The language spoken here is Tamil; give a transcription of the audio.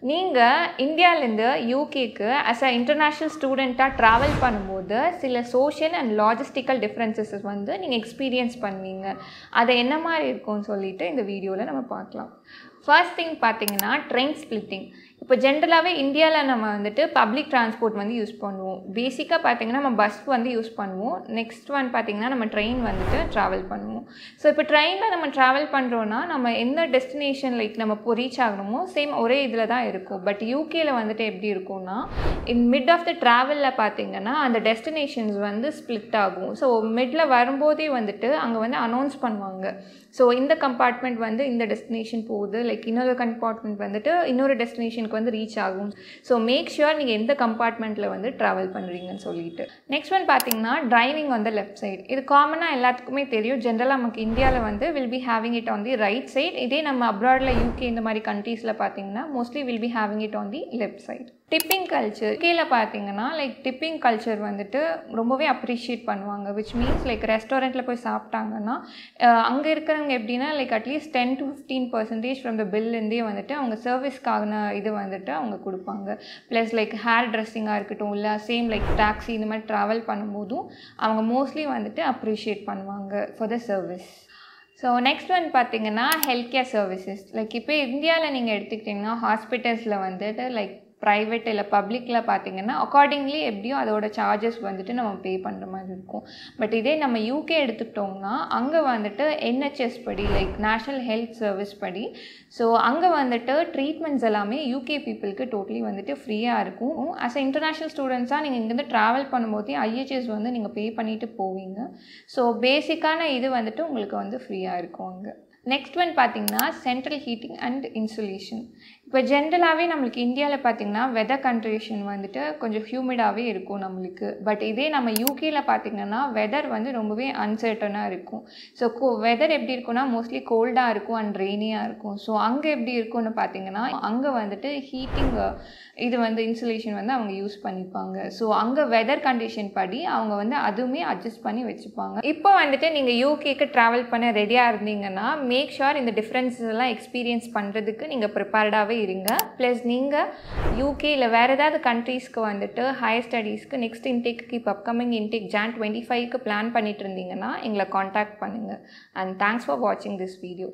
நீங்கள் இந்தியாவிலேருந்து யூகேக்கு ஆஸ் அ இன்டர்நேஷ்னல் ஸ்டூடெண்ட்டாக ட்ராவல் பண்ணும்போது சில சோஷியல் அண்ட் லாஜிஸ்டிக்கல் டிஃப்ரென்சஸ் வந்து நீங்கள் எக்ஸ்பீரியன்ஸ் பண்ணுவீங்க. அதை என்ன மாதிரி இருக்கும்னு சொல்லிட்டு இந்த வீடியோவில் நம்ம பார்க்கலாம். ஃபர்ஸ்ட் திங் பார்த்தீங்கன்னா ட்ரெயின் ஸ்ப்ளிட்டிங். இப்போ ஜென்ரலாகவே இந்தியாவில் நம்ம வந்துட்டு பப்ளிக் டிரான்ஸ்போர்ட் வந்து யூஸ் பண்ணுவோம். பேசிக்காக பார்த்தீங்கன்னா நம்ம பஸ் வந்து யூஸ் பண்ணுவோம். நெக்ஸ்ட் ஒன் பார்த்திங்கன்னா நம்ம ட்ரெயின் வந்துட்டு ட்ராவல் பண்ணுவோம். ஸோ இப்போ ட்ரெயினில் நம்ம ட்ராவல் பண்ணுறோன்னா நம்ம எந்த டெஸ்டினேஷன் லைக் நம்ம இப்போ ரீச் ஆகணுமோ சேம் ஒரே இதில் தான் இருக்கும். பட் யூகேயில் வந்துட்டு எப்படி இருக்கும்னா இன் மிட் ஆஃப் த ட்ராவலில் பார்த்தீங்கன்னா அந்த டெஸ்டினேஷன்ஸ் வந்து ஸ்ப்ளிட் ஆகும். ஸோ மிட்டில் வரும்போதே வந்துட்டு அங்கே வந்து அனௌன்ஸ் பண்ணுவாங்க. ஸோ இந்த கம்பார்ட்மெண்ட் வந்து இந்த டெஸ்டினேஷன் போகுது, லைக் இன்னொரு கம்பார்ட்மெண்ட் வந்துட்டு இன்னொரு டெஸ்டினேஷனுக்கு வந்து ரீச் ஆகும். ஸோ மேக் ஷுர் நீங்கள் எந்த கம்பார்ட்மெண்ட்டில் வந்து ட்ராவல் பண்ணுறீங்கன்னு சொல்லிட்டு. நெக்ஸ்ட் ஒன் பார்த்தீங்கன்னா driving on the left side. இது காமனாக எல்லாத்துக்குமே தெரியும். ஜென்ரலாக நமக்கு இந்தியாவில் வந்து will be having it on the right side. இதே நம்ம அப்ராடில் யூகே இந்த மாதிரி கண்ட்ரீஸில் பார்த்தீங்கன்னா mostly will be having it on the left side. Tipping culture கீழே பார்த்தீங்கன்னா லைக் டிப்பிங் கல்ச்சர் வந்துட்டு ரொம்பவே அப்ரிஷியேட் பண்ணுவாங்க. விச் மீன்ஸ் லைக் ரெஸ்டாரண்ட்டில் போய் சாப்பிட்டாங்கன்னா அங்கே இருக்கிறவங்க எப்படின்னா லைக் அட்லீஸ்ட் 10 to 15% ஃப்ரம் த பில்லேருந்தே வந்துட்டு அவங்க சர்வீஸ்க்கான இது வந்துட்டு அவங்க கொடுப்பாங்க. ப்ளஸ் லைக் ஹேர் ட்ரெஸ்ஸிங்காக இருக்கட்டும், இல்லை சேம் லைக் டாக்ஸி இந்த மாதிரி ட்ராவல் பண்ணும்போதும் அவங்க மோஸ்ட்லி வந்துட்டு அப்ரிஷியேட் பண்ணுவாங்க for the service. So next one பார்த்தீங்கன்னா ஹெல்த் கேர் சர்வீசஸ். லைக் இப்போ இந்தியாவில் நீங்கள் எடுத்துக்கிட்டிங்கன்னா ஹாஸ்பிட்டல்ஸில் வந்துட்டு லைக் ப்ரைவேட் இல்லை பப்ளிக்கில் பார்த்தீங்கன்னா அக்கார்டிங்லி எப்படியும் அதோட சார்ஜஸ் வந்துட்டு நம்ம பே பண்ணுற மாதிரி இருக்கும். பட் இதே நம்ம யூகே எடுத்துக்கிட்டோம்னா அங்கே வந்துட்டு NHS படி லைக் நேஷ்னல் ஹெல்த் சர்வீஸ் படி ஸோ அங்கே வந்துட்டு ட்ரீட்மெண்ட்ஸ் எல்லாமே யூகே பீப்புளுக்கு டோட்டலி வந்துட்டு ஃப்ரீயாக இருக்கும். ஆஸ் அ இன்டர்நேஷ்னல் ஸ்டூடெண்ட்ஸாக நீங்கள் இங்கேருந்து ட்ராவல் பண்ணும்போதே IHS வந்து நீங்கள் பே பண்ணிவிட்டு போவீங்க. ஸோ பேசிக்கான இது வந்துட்டு உங்களுக்கு வந்து ஃப்ரீயாக இருக்கும் அங்கே. நெக்ஸ்ட் ஒன் பார்த்தீங்கன்னா சென்ட்ரல் ஹீட்டிங் அண்ட் இன்சுலேஷன். இப்போ ஜென்ரலாகவே நம்மளுக்கு இந்தியாவில் பார்த்திங்கன்னா வெதர் கண்டிஷன் வந்துட்டு கொஞ்சம் ஹியூமிடாகவே இருக்கும் நம்மளுக்கு. பட் இதே நம்ம யூகேயில் பார்த்திங்கன்னா வெதர் வந்து ரொம்பவே அன்சர்டனாக இருக்கும். ஸோ வெதர் எப்படி இருக்குன்னா மோஸ்ட்லி கோல்டாக இருக்கும் அண்ட் ரெய்னியாக இருக்கும். ஸோ அங்கே எப்படி இருக்கும்னு பார்த்திங்கன்னா அங்கே வந்துட்டு ஹீட்டிங் இது வந்து இன்சுலேஷன் வந்து அவங்க யூஸ் பண்ணிப்பாங்க. ஸோ அங்கே வெதர் கண்டிஷன் படி அவங்க வந்து அதுவுமே அட்ஜஸ்ட் பண்ணி வச்சுப்பாங்க. இப்போ வந்துட்டு நீங்கள் யூகேக்கு ட்ராவல் பண்ண ரெடியாக இருந்தீங்கன்னா மேக் ஷுர் இந்த டிஃப்ரென்ஸஸ் எல்லாம் எக்ஸ்பீரியன்ஸ் பண்ணுறதுக்கு நீங்கள் ப்ரிப்பேர்டாகவே இருங்க. ப்ளஸ் நீங்கள் யூகே இல்லை வேறு ஏதாவது கண்ட்ரீஸ்க்கு வந்துட்டு ஹையர் ஸ்டடீஸ்க்கு நெக்ஸ்ட் இன்டேக்கு இப்போ அப்கமிங் இன்டேக் Jan 25க்கு பிளான் பண்ணிட்டு இருந்தீங்கன்னா எங்களை காண்டாக்ட் பண்ணுங்கள். அண்ட் தேங்க்ஸ் ஃபார் வாட்சிங் திஸ் வீடியோ.